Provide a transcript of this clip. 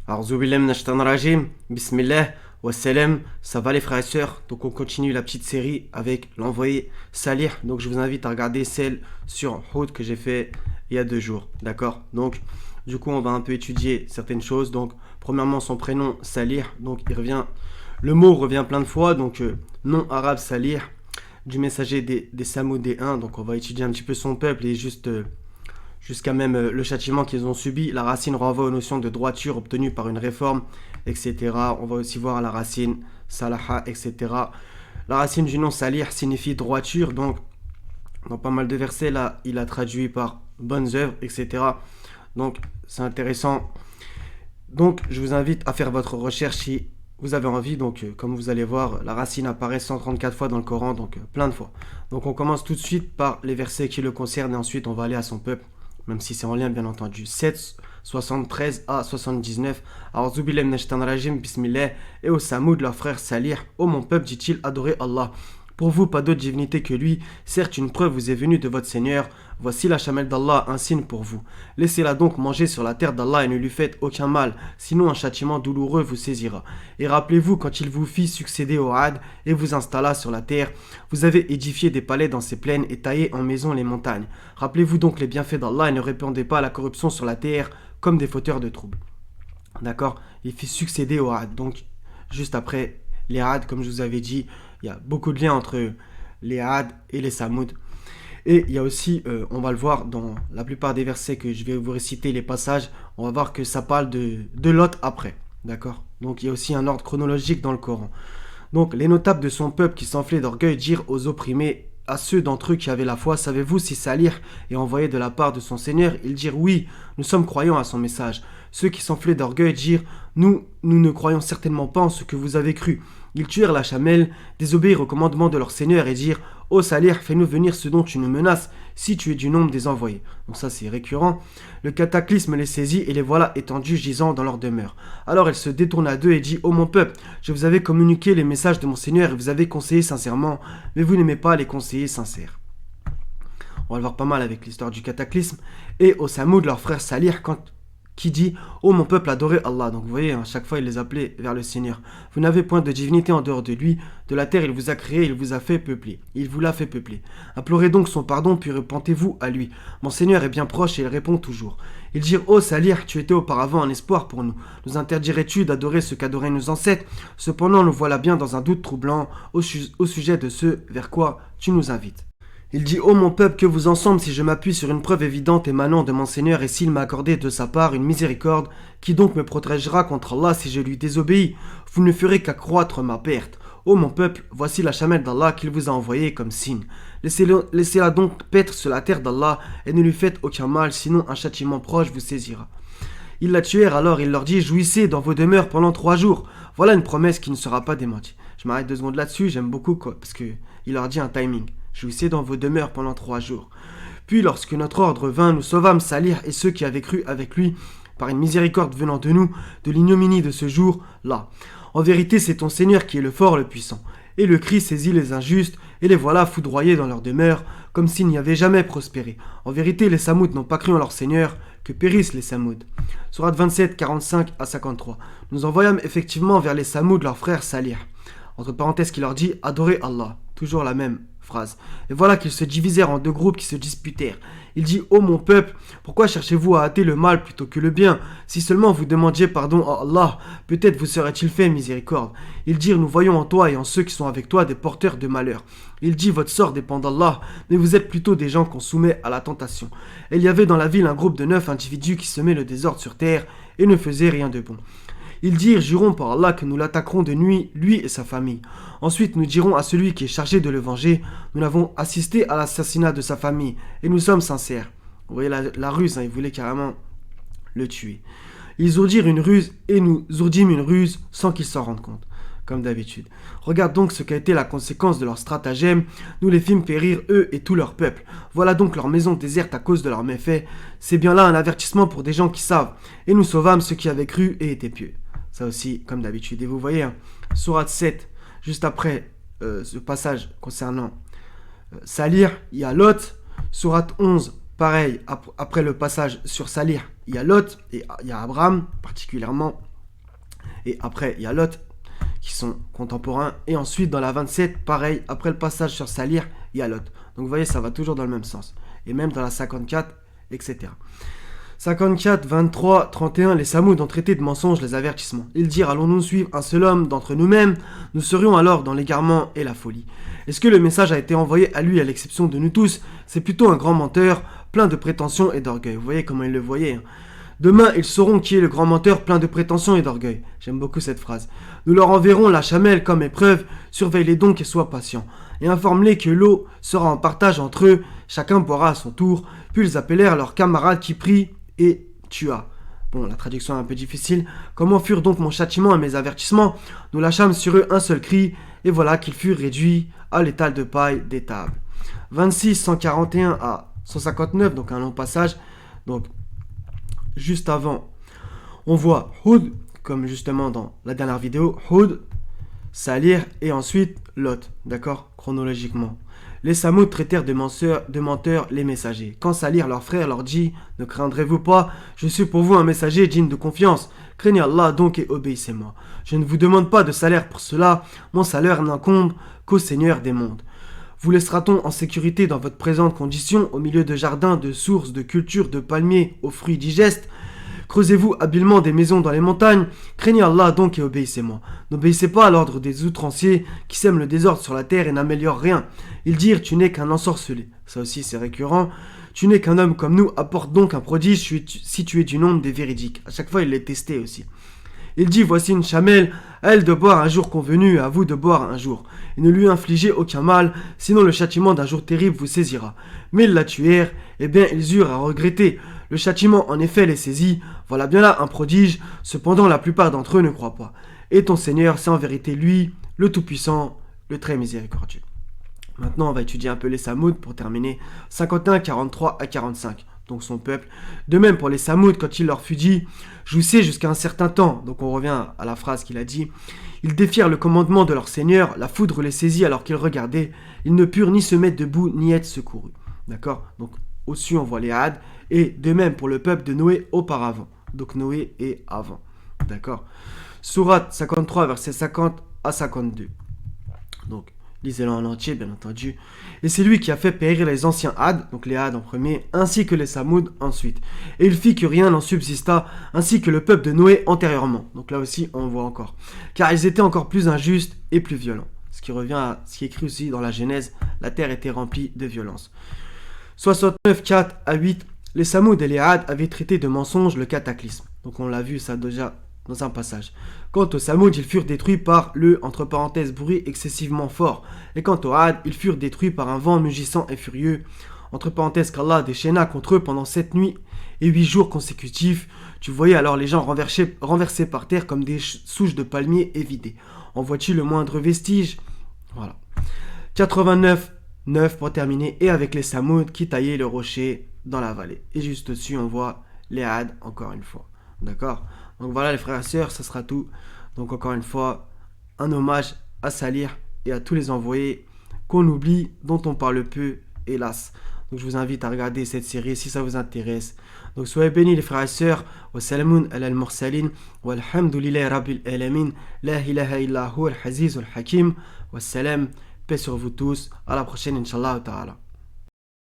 Alors, Zoubilem Nashtan Rajim, Bismillah, Wassalam, ça va les frères et sœurs. Donc, on continue la petite série avec l'envoyé Salih. Donc, je vous invite à regarder celle sur Houd que j'ai fait il y a 2 jours. D'accord. Donc, du coup, on va un peu étudier certaines choses. Donc, premièrement, son prénom Salih. Donc, le mot revient plein de fois. Donc, nom arabe Salih, du messager des Samoudéens. Donc, on va étudier un petit peu son peuple et jusqu'à même le châtiment qu'ils ont subi. La racine renvoie aux notions de droiture obtenues par une réforme, etc. On va aussi voir la racine salaha, etc. La racine du nom salir signifie droiture, donc dans pas mal de versets, là, il a traduit par bonnes œuvres, etc. Donc, c'est intéressant. Donc, je vous invite à faire votre recherche si vous avez envie. Donc, comme vous allez voir, la racine apparaît 134 fois dans le Coran, donc plein de fois. Donc, on commence tout de suite par les versets qui le concernent et ensuite, on va aller à son peuple, même si c'est en lien bien entendu. 7, 73 à 79. Alors Zoubilem Nashtan Rajim, Bismillah, et au Samoud, leur frère Salih, ô mon peuple, dit-il, adorez Allah. Pour vous, pas d'autre divinité que lui. Certes, une preuve vous est venue de votre Seigneur. Voici la chamelle d'Allah, un signe pour vous. Laissez-la donc manger sur la terre d'Allah et ne lui faites aucun mal, sinon un châtiment douloureux vous saisira. Et rappelez-vous quand il vous fit succéder au Had et vous installa sur la terre, vous avez édifié des palais dans ces plaines et taillé en maisons les montagnes. Rappelez-vous donc les bienfaits d'Allah et ne répandez pas la corruption sur la terre comme des fauteurs de troubles. D'accord. Il fit succéder au Had. Donc, juste après les Had, comme je vous avais dit, il y a beaucoup de liens entre les Had et les Samoud. Et il y a aussi, on va le voir dans la plupart des versets que je vais vous réciter, les passages, on va voir que ça parle de Lot après. D'accord. Donc, il y a aussi un ordre chronologique dans le Coran. Donc, les notables de son peuple qui s'enflaient d'orgueil dirent aux opprimés, à ceux d'entre eux qui avaient la foi, savez-vous si Salih est envoyé de la part de son Seigneur? Ils dirent oui, nous sommes croyants à son message. Ceux qui s'enflaient d'orgueil dirent nous ne croyons certainement pas en ce que vous avez cru. Ils tuèrent la chamelle, désobéirent au commandement de leur Seigneur et dirent ô Salih, fais-nous venir ce dont tu nous menaces, si tu es du nombre des envoyés. Donc ça c'est récurrent. Le cataclysme les saisit et les voilà étendus gisant dans leur demeure. Alors elle se détourna d'eux et dit ô mon peuple, je vous avais communiqué les messages de mon Seigneur et vous avez conseillé sincèrement, mais vous n'aimez pas les conseillers sincères. On va le voir pas mal avec l'histoire du cataclysme. Et au Samoud, leur frère Salih, qui dit ô mon peuple, adorez Allah. Donc vous voyez, à chaque fois il les appelait vers le Seigneur. Vous n'avez point de divinité en dehors de lui. De la terre il vous a créé, il vous a fait peupler. Il vous l'a fait peupler. Implorez donc son pardon, puis repentez-vous à lui. Mon Seigneur est bien proche et il répond toujours. Ils dirent ô Salih, tu étais auparavant un espoir pour nous. Nous interdirais-tu d'adorer ce qu'adoraient nos ancêtres? Cependant nous voilà bien dans un doute troublant au sujet de ce vers quoi tu nous invites. Il dit ô mon peuple, que vous en semble si je m'appuie sur une preuve évidente émanant de mon Seigneur et s'il m'a accordé de sa part une miséricorde, qui donc me protégera contre Allah si je lui désobéis? Vous ne ferez qu'accroître ma perte. Ô mon peuple, voici la chamelle d'Allah qu'il vous a envoyée comme signe. Laissez-la donc paître sur la terre d'Allah et ne lui faites aucun mal, sinon un châtiment proche vous saisira. Ils la tuèrent alors, il leur dit jouissez dans vos demeures pendant 3 jours. Voilà une promesse qui ne sera pas démentie. Je m'arrête 2 secondes là-dessus, j'aime beaucoup parce qu'il leur dit un timing. Jouissez dans vos demeures pendant 3 jours. Puis lorsque notre ordre vint, nous sauvâmes Salih et ceux qui avaient cru avec lui, par une miséricorde venant de nous, de l'ignominie de ce jour-là. En vérité, c'est ton Seigneur qui est le fort, le puissant. Et le cri saisit les injustes, et les voilà foudroyés dans leur demeure, comme s'ils n'y avaient jamais prospéré. En vérité, les Samoud n'ont pas cru en leur Seigneur, que périssent les Samoud. Sourate 27, 45 à 53. Nous envoyâmes effectivement vers les Samoud leur frère Salih. Entre parenthèses, qui leur dit « Adorez Allah ». Toujours la même phrase. Et voilà qu'ils se divisèrent en 2 groupes qui se disputèrent. Il dit ô mon peuple, pourquoi cherchez-vous à hâter le mal plutôt que le bien? Si seulement vous demandiez pardon à Allah, peut-être vous serait-il fait miséricorde. Ils dirent nous voyons en toi et en ceux qui sont avec toi des porteurs de malheur. Il dit votre sort dépend d'Allah, mais vous êtes plutôt des gens qu'on soumet à la tentation. Et il y avait dans la ville un groupe de 9 individus qui semaient le désordre sur terre et ne faisaient rien de bon. Ils dirent, jurons par Allah que nous l'attaquerons de nuit, lui et sa famille. Ensuite, nous dirons à celui qui est chargé de le venger, nous n'avons assisté à l'assassinat de sa famille, et nous sommes sincères. Vous voyez la ruse, ils voulaient carrément le tuer. Ils ourdirent une ruse, et nous ourdîmes une ruse sans qu'ils s'en rendent compte, comme d'habitude. Regarde donc ce qu'a été la conséquence de leur stratagème, nous les fîmes périr eux et tout leur peuple. Voilà donc leur maison déserte à cause de leurs méfaits. C'est bien là un avertissement pour des gens qui savent, et nous sauvâmes ceux qui avaient cru et étaient pieux. Ça aussi, comme d'habitude. Et vous voyez, sourate 7, juste après ce passage concernant Salih, il y a Lot. Sourate 11, pareil, après le passage sur Salih, il y a Lot et il y a Abraham, particulièrement. Et après, il y a Lot, qui sont contemporains. Et ensuite, dans la 27, pareil, après le passage sur Salih, il y a Lot. Donc vous voyez, ça va toujours dans le même sens. Et même dans la 54, etc. 54, 23, 31, les Samoud ont traité de mensonges les avertissements. Ils dirent, allons-nous suivre un seul homme d'entre nous-mêmes? Nous serions alors dans l'égarement et la folie. Est-ce que le message a été envoyé à lui à l'exception de nous tous? C'est plutôt un grand menteur, plein de prétentions et d'orgueil. Vous voyez comment il le voyait, hein. Demain, ils sauront qui est le grand menteur plein de prétentions et d'orgueil. J'aime beaucoup cette phrase. Nous leur enverrons la chamelle comme épreuve, surveille-les donc et sois patient. Et informe-les que l'eau sera en partage entre eux, chacun boira à son tour. Puis ils appelèrent leurs camarades qui prient et tua. Bon, la traduction est un peu difficile. Comment furent donc mon châtiment et mes avertissements? Nous lâchâmes sur eux un seul cri, et voilà qu'ils furent réduits à l'étal de paille des tables. 26, 141 à 159, donc un long passage. Donc, juste avant, on voit Houd, comme justement dans la dernière vidéo, Houd, Salih et ensuite Lot, d'accord, chronologiquement. Les Samoud traitèrent de menteurs les messagers. Quand Salih, leur frère, leur dit « Ne craindrez-vous pas, je suis pour vous un messager digne de confiance. Craignez Allah donc et obéissez-moi. Je ne vous demande pas de salaire pour cela, mon salaire n'incombe qu'au Seigneur des mondes. Vous laissera-t-on en sécurité dans votre présente condition, au milieu de jardins, de sources, de cultures, de palmiers, aux fruits digestes? Creusez-vous habilement des maisons dans les montagnes? Craignez Allah donc et obéissez-moi. N'obéissez pas à l'ordre des outranciers qui sèment le désordre sur la terre et n'améliorent rien. Ils dirent, tu n'es qu'un ensorcelé. Ça aussi c'est récurrent. Tu n'es qu'un homme comme nous, apporte donc un prodige si tu es du nombre des véridiques. À chaque fois il les testait aussi. Il dit, voici une chamelle, à elle de boire un jour convenu, à vous de boire un jour. Et ne lui infligez aucun mal, sinon le châtiment d'un jour terrible vous saisira. Mais ils la tuèrent, et bien ils eurent à regretter. Le châtiment en effet les saisit, voilà bien là un prodige, cependant la plupart d'entre eux ne croient pas. Et ton Seigneur, c'est en vérité lui, le Tout-Puissant, le Très Miséricordieux. Maintenant on va étudier un peu les Samoud pour terminer. 51, 43 à 45. Donc son peuple. De même pour les Samoud, quand il leur fut dit « Jouissez jusqu'à un certain temps », donc on revient à la phrase qu'il a dit, ils défirent le commandement de leur Seigneur, la foudre les saisit alors qu'ils regardaient, ils ne purent ni se mettre debout, ni être secourus. D'accord? Donc au-dessus on voit les Had, et de même pour le peuple de Noé auparavant. Donc Noé est avant. D'accord? Sourate 53, versets 50 à 52. Donc lisez-le en entier, bien entendu. Et c'est lui qui a fait périr les anciens Had, donc les Had en premier, ainsi que les Samoud ensuite. Et il fit que rien n'en subsista, ainsi que le peuple de Noé antérieurement. Donc là aussi, on voit encore. Car ils étaient encore plus injustes et plus violents. Ce qui revient à ce qui est écrit aussi dans la Genèse, la terre était remplie de violence. 69, 4 à 8, les Samoud et les Had avaient traité de mensonge le cataclysme. Donc on l'a vu ça déjà dans un passage. Quant aux Samoud, ils furent détruits par le, entre parenthèses, bruit excessivement fort. Et quant aux Had, ils furent détruits par un vent mugissant et furieux. Entre parenthèses, qu'Allah déchaîna contre eux pendant 7 nuits et 8 jours consécutifs. Tu voyais alors les gens renversés par terre comme des souches de palmiers et vidés. En vois-tu le moindre vestige? Voilà. 89, 9 pour terminer. Et avec les Samoud qui taillaient le rocher dans la vallée. Et juste au-dessus, on voit les Had encore une fois. D'accord? Donc voilà les frères et sœurs, ça sera tout. Donc encore une fois, un hommage à Salih et à tous les envoyés qu'on oublie, dont on parle peu, hélas. Donc je vous invite à regarder cette série si ça vous intéresse. Donc soyez bénis les frères et sœurs. Wa salamun ala al-mursalin. Walhamdulillahi rabbil alamin. La ilaha illa huwa al-haziz al-hakim. Wassalam. Paix sur vous tous. À la prochaine, Inch'Allah ta'ala.